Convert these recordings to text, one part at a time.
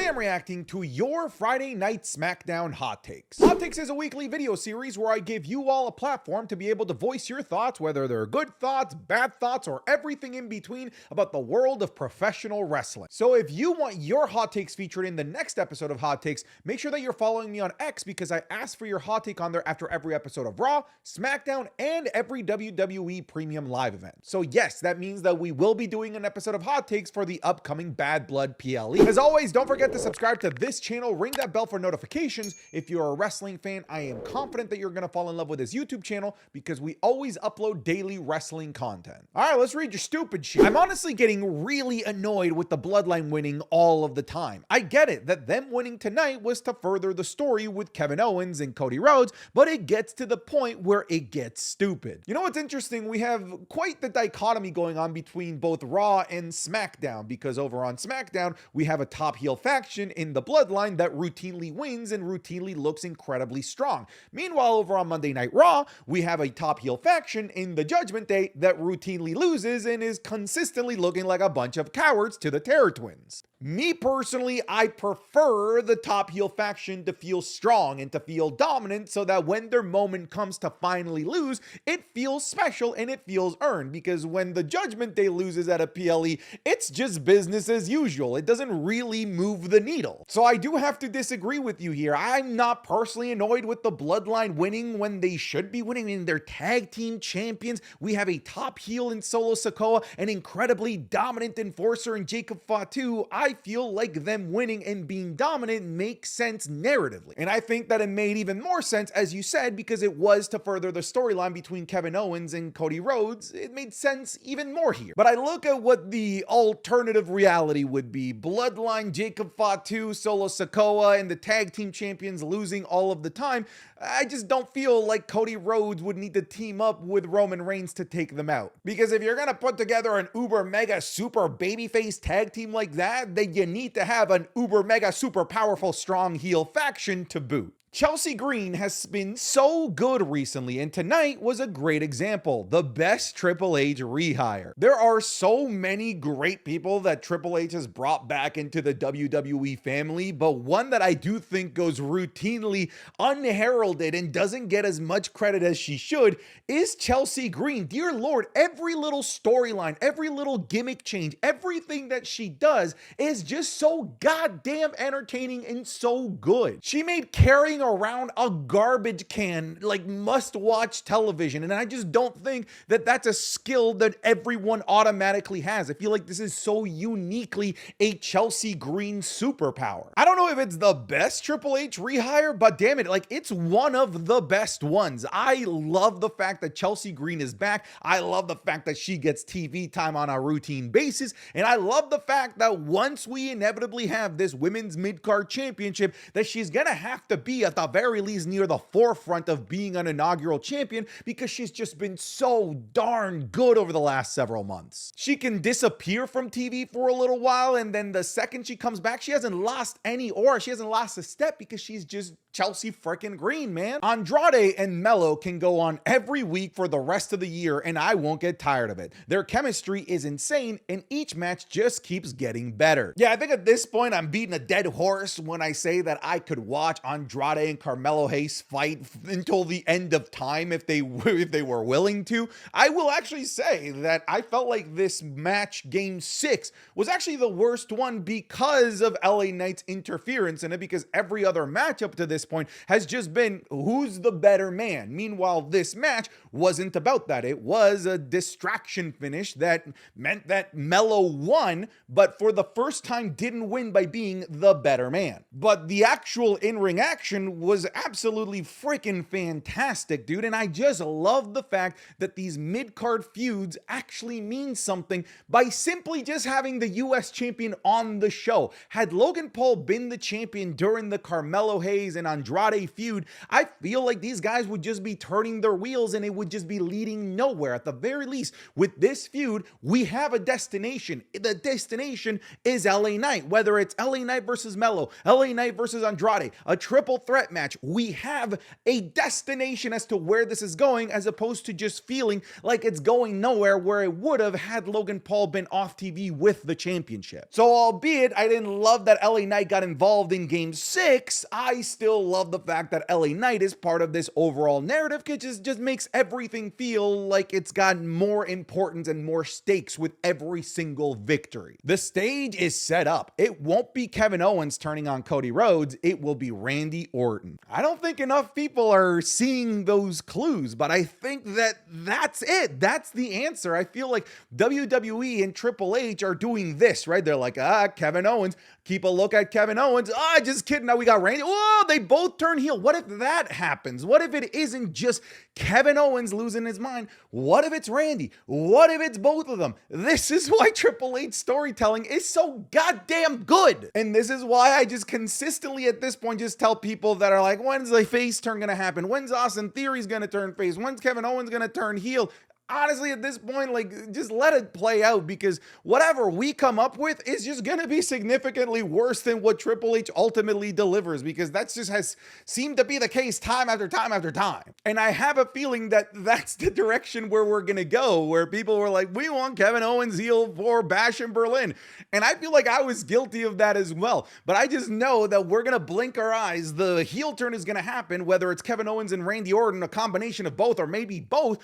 am reacting to your Friday Night SmackDown Hot Takes. Hot Takes is a weekly video series where I give you all a platform to be able to voice your thoughts, whether they're good thoughts, bad thoughts, or everything in between about the world of professional wrestling. So if you want your hot takes featured in the next episode of Hot Takes, make sure that you're following me on X because I ask for your hot take on there after every episode of Raw, SmackDown, and every WWE Premium Live event. So yes, that means that we will be doing an episode of Hot Takes for the upcoming Bad Blood PLE. As always, don't forget to subscribe to this channel, ring that bell for notifications. If you're a wrestling fan, I am confident that you're going to fall in love with this YouTube channel because we always upload daily wrestling content. All right, let's read your stupid shit. I'm honestly getting really annoyed with the Bloodline winning all of the time. I get it that them winning tonight was to further the story with Kevin Owens and Cody Rhodes, but it gets to the point where it gets stupid. You know what's interesting? We have quite the dichotomy going on between both Raw and SmackDown because over on SmackDown, we have a top heel faction in the Bloodline that routinely wins and routinely looks incredibly strong. Meanwhile, over on Monday Night Raw, we have a top heel faction in the Judgment Day that routinely loses and is consistently looking like a bunch of cowards to the Terror Twins. Me personally, I prefer the top heel faction to feel strong and to feel dominant so that when their moment comes to finally lose, it feels special and it feels earned, because when the Judgment Day loses at a PLE, it's just business as usual. It doesn't really move the needle. So I do have to disagree with you here. I'm not personally annoyed with the Bloodline winning when they should be winning. In their tag team champions, we have a top heel in Solo Sikoa, an incredibly dominant enforcer in Jacob Fatu. I feel like them winning and being dominant makes sense narratively. And I think that it made even more sense, as you said, because it was to further the storyline between Kevin Owens and Cody Rhodes. It made sense even more here. But I look at what the alternative reality would be. Bloodline, Jacob Fatu, Solo Sikoa, and the tag team champions losing all of the time. I just don't feel like Cody Rhodes would need to team up with Roman Reigns to take them out. Because if you're going to put together an uber mega super babyface tag team like that, then you need to have an uber mega super powerful strong heel faction to boot. Chelsea Green has been so good recently, and tonight was a great example. The best Triple H rehire. There are so many great people that Triple H has brought back into the WWE family, but one that I do think goes routinely unheralded and doesn't get as much credit as she should is Chelsea Green. Dear Lord, every little storyline, every little gimmick change, everything that she does is just so goddamn entertaining and so good. She made carrying around a garbage can like must-watch television, and I just don't think that that's a skill that everyone automatically has. I feel like this is so uniquely a Chelsea Green superpower. I don't know if it's the best Triple H rehire, but damn it, like it's one of the best ones. I love the fact that Chelsea Green is back. I love the fact that she gets TV time on a routine basis, and I love the fact that once we inevitably have this women's mid-card championship, that she's gonna have to be at the very least near the forefront of being an inaugural champion because she's just been so darn good over the last several months. She can disappear from TV for a little while, and then the second she comes back, she hasn't lost any aura. She hasn't lost a step because she's just Chelsea freaking Green, man. Andrade and Melo can go on every week for the rest of the year and I won't get tired of it. Their chemistry is insane and each match just keeps getting better. Yeah, I think at this point I'm beating a dead horse when I say that I could watch Andrade and Carmelo Hayes fight until the end of time if they were willing to. I will actually say that I felt like this match, Game 6, was actually the worst one because of LA Knight's interference in it, because every other match up to this point has just been who's the better man. Meanwhile, this match wasn't about that. It was a distraction finish that meant that Melo won, but for the first time didn't win by being the better man. But the actual in-ring action was absolutely freaking fantastic, dude, and I just love the fact that these mid-card feuds actually mean something by simply just having the US champion on the show. Had Logan Paul been the champion during the Carmelo Hayes and Andrade feud, I feel like these guys would just be turning their wheels and it would just be leading nowhere. At the very least, with this feud, we have a destination. The destination is LA Knight, whether it's LA Knight versus Melo, LA Knight versus Andrade, a triple threat threat match. We have a destination as to where this is going, as opposed to just feeling like it's going nowhere, where it would have had Logan Paul been off TV with the championship. So albeit I didn't love that LA Knight got involved in Game 6, I still love the fact that LA Knight is part of this overall narrative, because just makes everything feel like it's got more importance and more stakes with every single victory. The stage is set up. It won't be Kevin Owens turning on Cody Rhodes, it will be Randy Orton. I don't think enough people are seeing those clues, but I think that that's it. That's the answer. I feel like WWE and Triple H are doing this, right? They're like, Kevin Owens, keep a look at Kevin Owens. Just kidding. Now we got Randy. Oh, they both turn heel. What if that happens? What if it isn't just Kevin Owens losing his mind? What if it's Randy? What if it's both of them? This is why Triple H storytelling is so goddamn good. And this is why I just consistently at this point just tell people that are like, when's the face turn gonna happen? When's Austin Theory's gonna turn face? When's Kevin Owens gonna turn heel? Honestly, at this point, like, just let it play out, because whatever we come up with is just going to be significantly worse than what Triple H ultimately delivers, because that's just has seemed to be the case time after time after time. And I have a feeling that that's the direction where we're going to go, where people were like, we want Kevin Owens heel for Bash in Berlin. And I feel like I was guilty of that as well. But I just know that we're going to blink our eyes. The heel turn is going to happen, whether it's Kevin Owens and Randy Orton, a combination of both, or maybe both.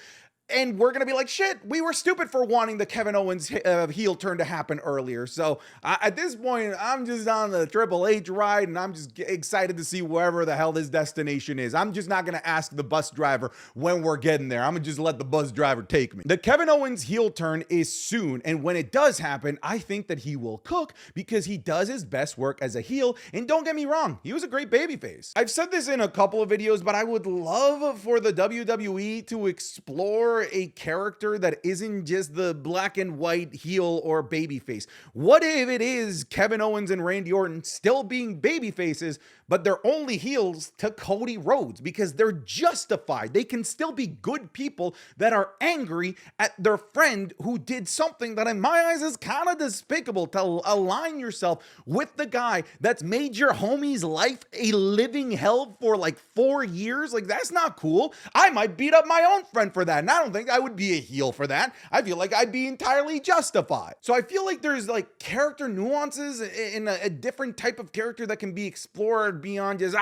And we're going to be like, shit, we were stupid for wanting the Kevin Owens heel turn to happen earlier. So at this point, I'm just on the Triple H ride, and I'm just excited to see wherever the hell this destination is. I'm just not going to ask the bus driver when we're getting there. I'm going to just let the bus driver take me. The Kevin Owens heel turn is soon, and when it does happen, I think that he will cook, because he does his best work as a heel. And don't get me wrong, he was a great babyface. I've said this in a couple of videos, but I would love for the WWE to explore a character that isn't just the black and white heel or babyface. What if it is Kevin Owens and Randy Orton still being babyfaces, but they're only heels to Cody Rhodes, because they're justified. They can still be good people that are angry at their friend who did something that in my eyes is kind of despicable, to align yourself with the guy that's made your homie's life a living hell for like 4 years. Like, that's not cool. I might beat up my own friend for that, and I don't think I would be a heel for that. I feel like I'd be entirely justified. So I feel like there's like character nuances in a different type of character that can be explored beyond just,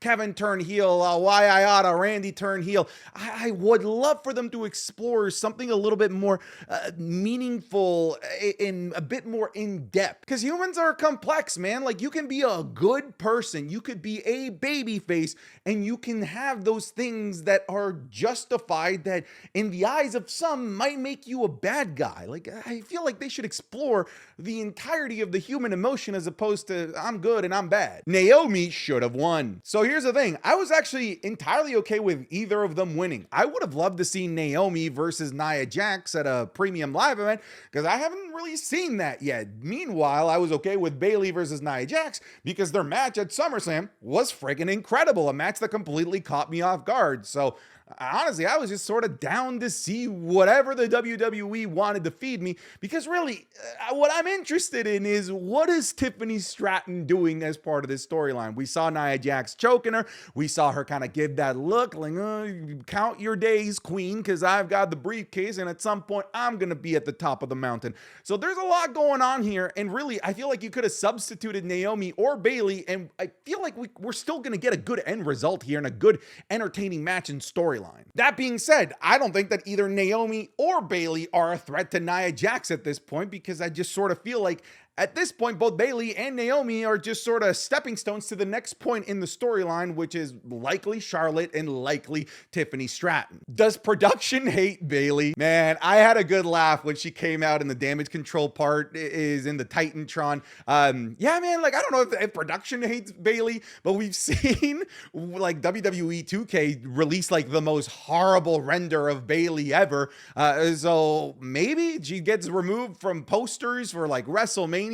Kevin turn heel, why I oughta, Randy turn heel. I would love for them to explore something a little bit more meaningful and a bit more in depth, because humans are complex, man. Like, you can be a good person, you could be a baby face, and you can have those things that are justified, that in the eyes of some might make you a bad guy. Like, I feel like they should explore the entirety of the human emotion, as opposed to I'm good and I'm bad. Naomi should have won. So here's the thing. I was actually entirely okay with either of them winning. I would have loved to see Naomi versus Nia Jax at a premium live event, because I haven't really seen that yet. Meanwhile, I was okay with Bayley versus Nia Jax, because their match at SummerSlam was friggin' incredible. A match that completely caught me off guard. So honestly, I was just sort of down to see whatever the WWE wanted to feed me, because really what I'm interested in is, what is Tiffany Stratton doing as part of this storyline? We saw Nia Jax choking her. We saw her kind of give that look like, count your days, queen, because I've got the briefcase, and at some point I'm going to be at the top of the mountain. So there's a lot going on here, and really I feel like you could have substituted Naomi or Bayley, and I feel like we're still going to get a good end result here and a good entertaining match and storyline. That being said, I don't think that either Naomi or Bayley are a threat to Nia Jax at this point, because I just sort of feel like at this point, both Bayley and Naomi are just sort of stepping stones to the next point in the storyline, which is likely Charlotte and likely Tiffany Stratton. Does production hate Bayley? Man, I had a good laugh when she came out, and the damage control part is in the Titantron. Yeah, man, like, I don't know if production hates Bayley, but we've seen like WWE 2K release like the most horrible render of Bayley ever. So maybe she gets removed from posters for like WrestleMania.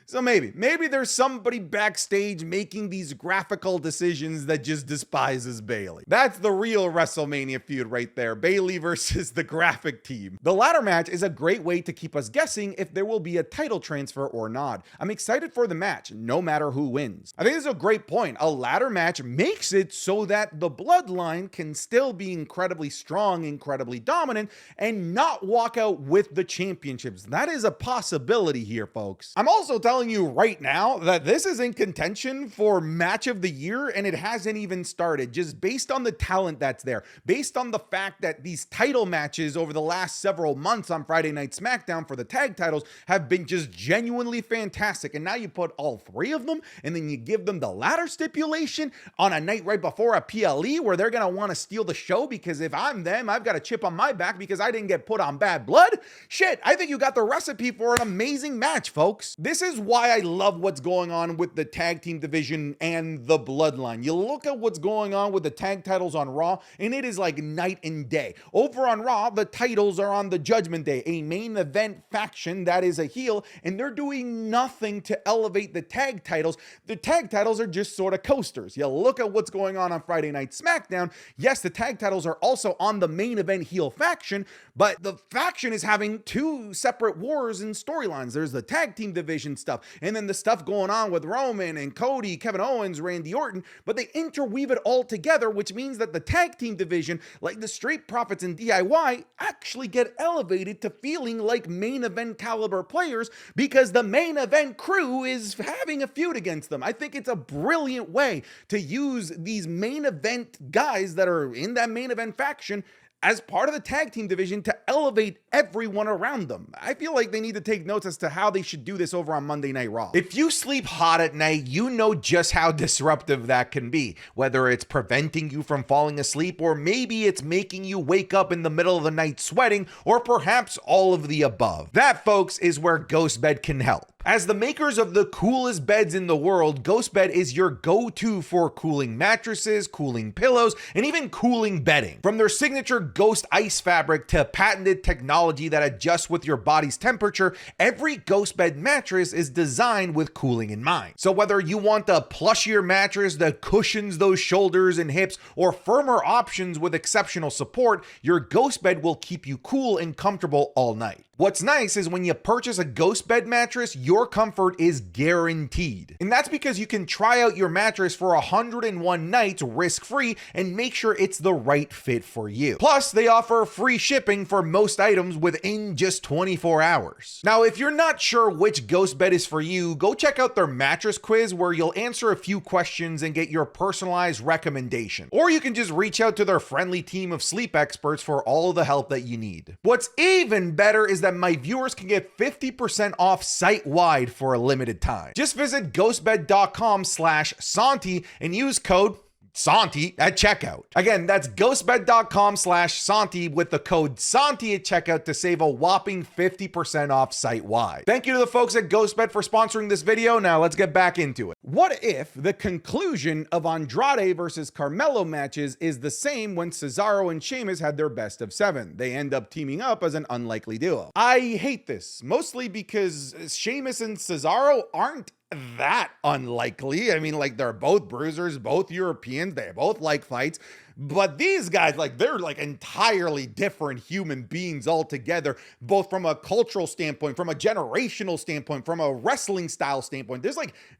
So maybe there's somebody backstage making these graphical decisions that just despises Bayley. That's the real WrestleMania feud right there. Bayley versus the graphic team. The ladder match is a great way to keep us guessing if there will be a title transfer or not. I'm excited for the match, no matter who wins. I think this is a great point. A ladder match makes it so that the Bloodline can still be incredibly strong, incredibly dominant, and not walk out with the championships. That is a possibility here, folks. I'm also telling you right now that this is in contention for match of the year, and it hasn't even started, just based on the talent that's there, based on the fact that these title matches over the last several months on Friday Night SmackDown for the tag titles have been just genuinely fantastic. And now you put all three of them, and then you give them the ladder stipulation on a night right before a PLE where they're gonna want to steal the show, because if I'm them, I've got a chip on my back because I didn't get put on Bad Blood. Shit, I think you got the recipe for an amazing match, folks. This is why I love what's going on with the tag team division and the Bloodline. You look at what's going on with the tag titles on Raw, and it is like night and day. Over on Raw, the titles are on the Judgment Day, a main event faction that is a heel, and they're doing nothing to elevate the tag titles. The tag titles are just sort of coasters. You look at what's going on Friday Night SmackDown. Yes, the tag titles are also on the main event heel faction, but the faction is having two separate wars and storylines. There's the tag team division stuff, and then the stuff going on with Roman and Cody, Kevin Owens, Randy Orton, but they interweave it all together, which means that the tag team division, like the Street Profits and DIY, actually get elevated to feeling like main event caliber players because the main event crew is having a feud against them. I think it's a brilliant way to use these main event guys that are in that main event faction as part of the tag team division to elevate everyone around them. I feel like they need to take notes as to how they should do this over on Monday Night Raw. If you sleep hot at night, you know just how disruptive that can be, whether it's preventing you from falling asleep, or maybe it's making you wake up in the middle of the night sweating, or perhaps all of the above. That, folks, is where GhostBed can help. As the makers of the coolest beds in the world, GhostBed is your go-to for cooling mattresses, cooling pillows, and even cooling bedding. From their signature Ghost Ice fabric to patented technology that adjusts with your body's temperature, every GhostBed mattress is designed with cooling in mind. So whether you want a plushier mattress that cushions those shoulders and hips, or firmer options with exceptional support, your GhostBed will keep you cool and comfortable all night. What's nice is when you purchase a GhostBed mattress, your comfort is guaranteed. And that's because you can try out your mattress for 101 nights risk-free and make sure it's the right fit for you. Plus, they offer free shipping for most items within just 24 hours. Now, if you're not sure which GhostBed is for you, go check out their mattress quiz where you'll answer a few questions and get your personalized recommendation. Or you can just reach out to their friendly team of sleep experts for all the help that you need. What's even better is that my viewers can get 50% off site-wide for a limited time. Just visit ghostbed.com/Santi and use code Santi at checkout. Again, that's ghostbed.com/Santi with the code Santi at checkout to save a whopping 50% off site-wide. Thank you to the folks at GhostBed for sponsoring this video. Now let's get back into it. What if the conclusion of Andrade versus Carmelo matches is the same when Cesaro and Sheamus had their best of 7? They end up teaming up as an unlikely duo. I hate this, mostly because Sheamus and Cesaro aren't that unlikely. I mean, like, they're both bruisers, both Europeans, they both like fights. But these guys, like, they're like entirely different human beings altogether, both from a cultural standpoint, from a generational standpoint, from a wrestling style standpoint.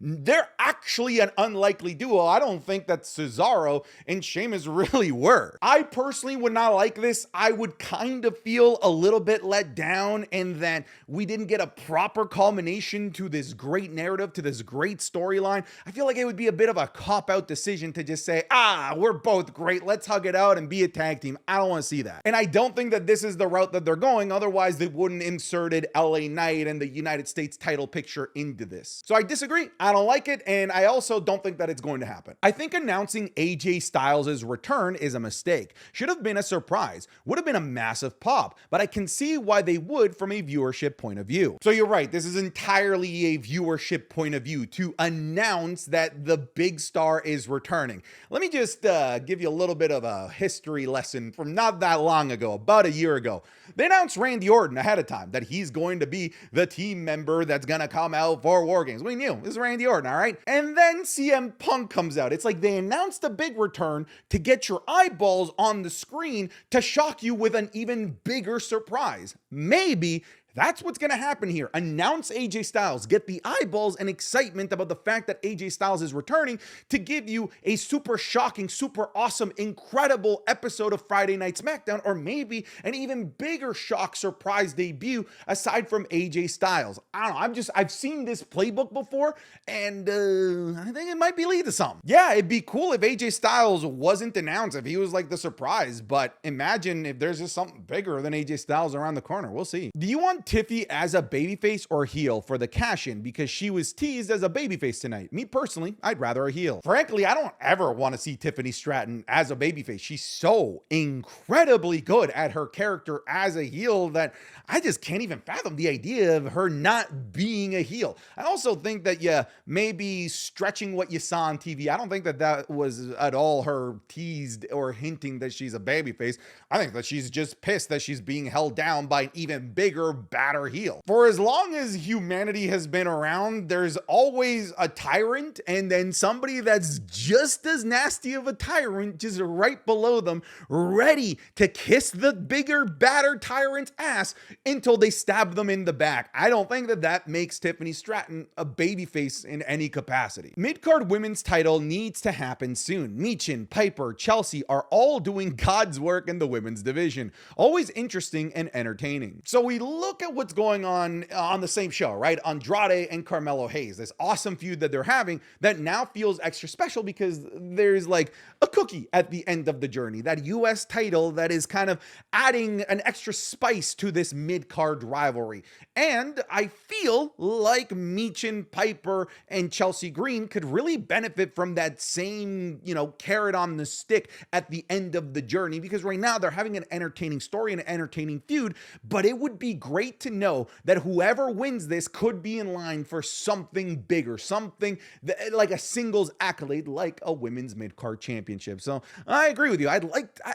They're actually an unlikely duo. I don't think that Cesaro and Sheamus really were. I personally would not like this. I would kind of feel a little bit let down in that we didn't get a proper culmination to this great narrative, to this great storyline. I feel like it would be a bit of a cop-out decision to just say, we're both great, let's hug it out and be a tag team. I don't want to see that. And I don't think that this is the route that they're going. Otherwise, they wouldn't inserted LA Knight and the United States title picture into this. So I disagree. I don't like it. And I also don't think that it's going to happen. I think announcing AJ Styles' return is a mistake. Should have been a surprise. Would have been a massive pop. But I can see why they would from a viewership point of view. So you're right. This is entirely a viewership point of view to announce that the big star is returning. Let me just give you a little little bit of a history lesson from not that long ago, about a year ago. They announced Randy Orton ahead of time that he's going to be the team member that's going to come out for War Games. We knew. This is Randy Orton, all right? And then CM Punk comes out. It's like they announced a big return to get your eyeballs on the screen to shock you with an even bigger surprise. Maybe that's what's going to happen here. Announce AJ Styles. Get the eyeballs and excitement about the fact that AJ Styles is returning to give you a super shocking, super awesome, incredible episode of Friday Night SmackDown, or maybe an even bigger shock surprise debut aside from AJ Styles. I don't know. I've seen this playbook before, and I think it might be lead to something. Yeah, it'd be cool if AJ Styles wasn't announced, if he was like the surprise, but imagine if there's just something bigger than AJ Styles around the corner. We'll see. Do you want Tiffy as a babyface or heel for the cash-in, because she was teased as a babyface tonight? Me personally, I'd rather a heel. Frankly, I don't ever want to see Tiffany Stratton as a babyface. She's so incredibly good at her character as a heel that I just can't even fathom the idea of her not being a heel. I also think that, yeah, maybe stretching what you saw on TV. I don't think that that was at all her teased or hinting that she's a babyface. I think that she's just pissed that she's being held down by an even bigger, badder heel. For as long as humanity has been around, there's always a tyrant and then somebody that's just as nasty of a tyrant just right below them, ready to kiss the bigger, badder tyrant's ass until they stab them in the back. I don't think that that makes Tiffany Stratton a babyface in any capacity. Midcard women's title needs to happen soon. Michin, Piper, Chelsea are all doing God's work in the women's division. Always interesting and entertaining. So we look at what's going on the same show, right? Andrade and Carmelo Hayes, this awesome feud that they're having that now feels extra special because there's like a cookie at the end of the journey, that US title that is kind of adding an extra spice to this mid-card rivalry. And I feel like Michin, Piper, and Chelsea Green could really benefit from that same, carrot on the stick at the end of the journey, because right now they're having an entertaining story and an entertaining feud, but it would be great to know that whoever wins this could be in line for something bigger, something that, like a singles accolade, like a women's mid-card championship. So I agree with you.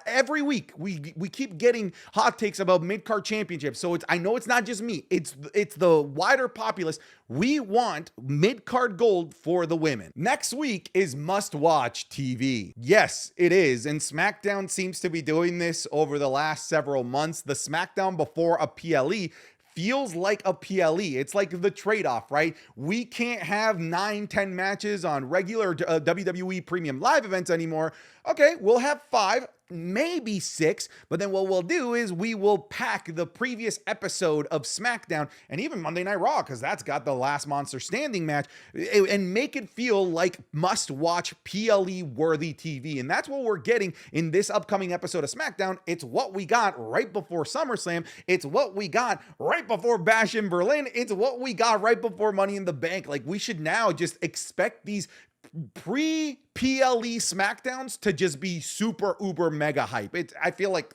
Every week we keep getting hot takes about mid-card championships. So I know it's not just me. It's the wider populace. We want mid-card gold for the women. Next week is must-watch TV. Yes, it is. And SmackDown seems to be doing this over the last several months. The SmackDown before a PLE feels like a PLE. It's like the trade-off, right? We can't have 9-10 matches on regular WWE premium live events anymore. Okay, we'll have 5, maybe 6, but then what we'll do is we will pack the previous episode of SmackDown and even Monday Night Raw, because that's got the last Monster Standing match, and make it feel like must-watch PLE-worthy TV. And that's what we're getting in this upcoming episode of SmackDown. It's what we got right before SummerSlam. It's what we got right before Bash in Berlin. It's what we got right before Money in the Bank. Like, we should now just expect these pre-PLE SmackDowns to just be super uber mega hype. I feel like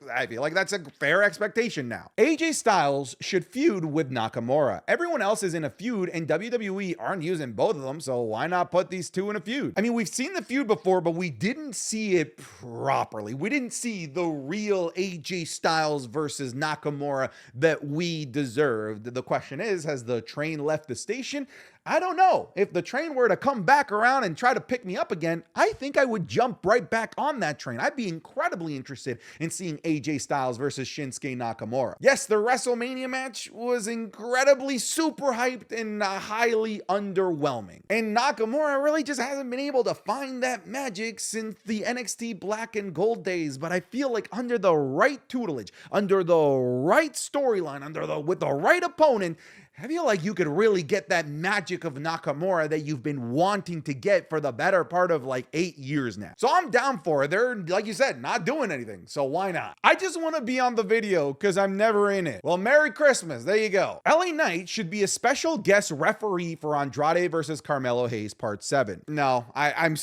that's a fair expectation now. AJ Styles should feud with Nakamura. Everyone else is in a feud and WWE aren't using both of them, so why not put these two in a feud? I mean, we've seen the feud before, but we didn't see it properly. We didn't see the real AJ Styles versus Nakamura that we deserved. The question is, has the train left the station? I don't know. If the train were to come back around and try to pick me up again, I think I would jump right back on that train. I'd be incredibly interested in seeing AJ Styles versus Shinsuke Nakamura. Yes, the WrestleMania match was incredibly super hyped and highly underwhelming. And Nakamura really just hasn't been able to find that magic since the NXT Black and Gold days. But I feel like under the right tutelage, under the right storyline, with the right opponent, I feel like you could really get that magic of Nakamura that you've been wanting to get for the better part of like 8 years now. So I'm down for it. They're, like you said, not doing anything. So why not? I just want to be on the video because I'm never in it. Well, Merry Christmas. There you go. LA Knight should be a special guest referee for Andrade versus Carmelo Hayes Part 7. No, I'm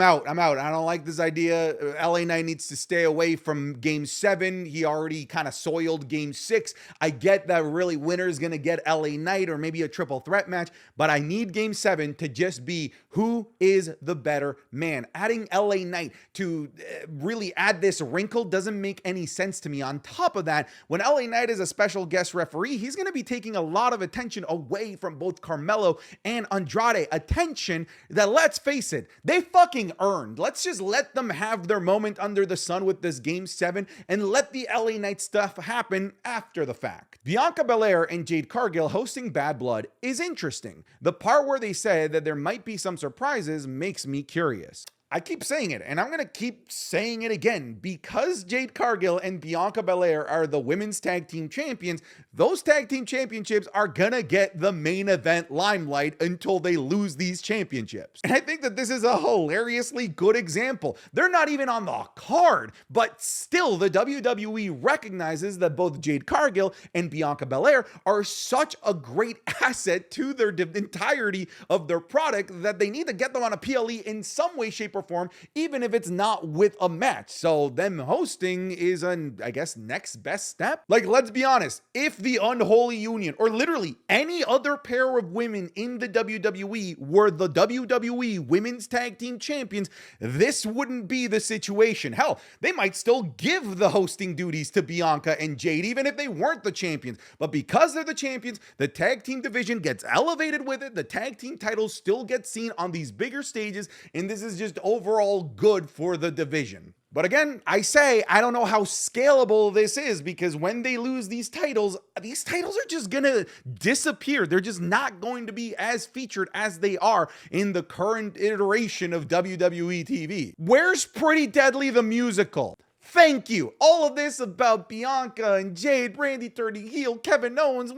out. I don't like this idea. LA Knight needs to stay away from Game 7. He already kind of soiled Game 6. I get that really winner's going to get LA LA Knight or maybe a triple threat match, but I need Game 7 to just be who is the better man. Adding LA Knight to really add this wrinkle doesn't make any sense to me. On top of that, when LA Knight is a special guest referee, he's going to be taking a lot of attention away from both Carmelo and Andrade. Attention that, let's face it, they fucking earned. Let's just let them have their moment under the sun with this Game 7 and let the LA Knight stuff happen after the fact. Bianca Belair and Jade Cargill hosting Bad Blood is interesting. The part where they said that there might be some surprises makes me curious. I keep saying it, and I'm going to keep saying it again. Because Jade Cargill and Bianca Belair are the women's tag team champions, those tag team championships are going to get the main event limelight until they lose these championships. And I think that this is a hilariously good example. They're not even on the card, but still the WWE recognizes that both Jade Cargill and Bianca Belair are such a great asset to their entirety of their product that they need to get them on a PLE in some way, shape, or form, even if it's not with a match. So them hosting is I guess, next best step. Like, let's be honest, if the Unholy Union or literally any other pair of women in the WWE were the WWE Women's Tag Team Champions, this wouldn't be the situation. Hell, they might still give the hosting duties to Bianca and Jade, even if they weren't the champions. But because they're the champions, the tag team division gets elevated with it. The tag team titles still get seen on these bigger stages, and this is just overall good for the division. But again, I say, I don't know how scalable this is, because when they lose these titles are just gonna disappear. They're just not going to be as featured as they are in the current iteration of WWE TV. Where's Pretty Deadly the musical? Thank you. All of this about Bianca and Jade, Brandy turning heel, Kevin Owens,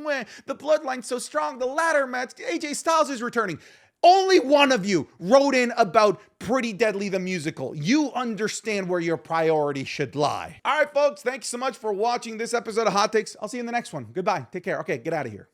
the Bloodline's so strong, the ladder match, AJ Styles is returning. Only one of you wrote in about Pretty Deadly the musical. You understand where your priorities should lie. All right, folks, thanks so much for watching this episode of Hot Takes. I'll see you in the next one. Goodbye. Take care. Okay, get out of here.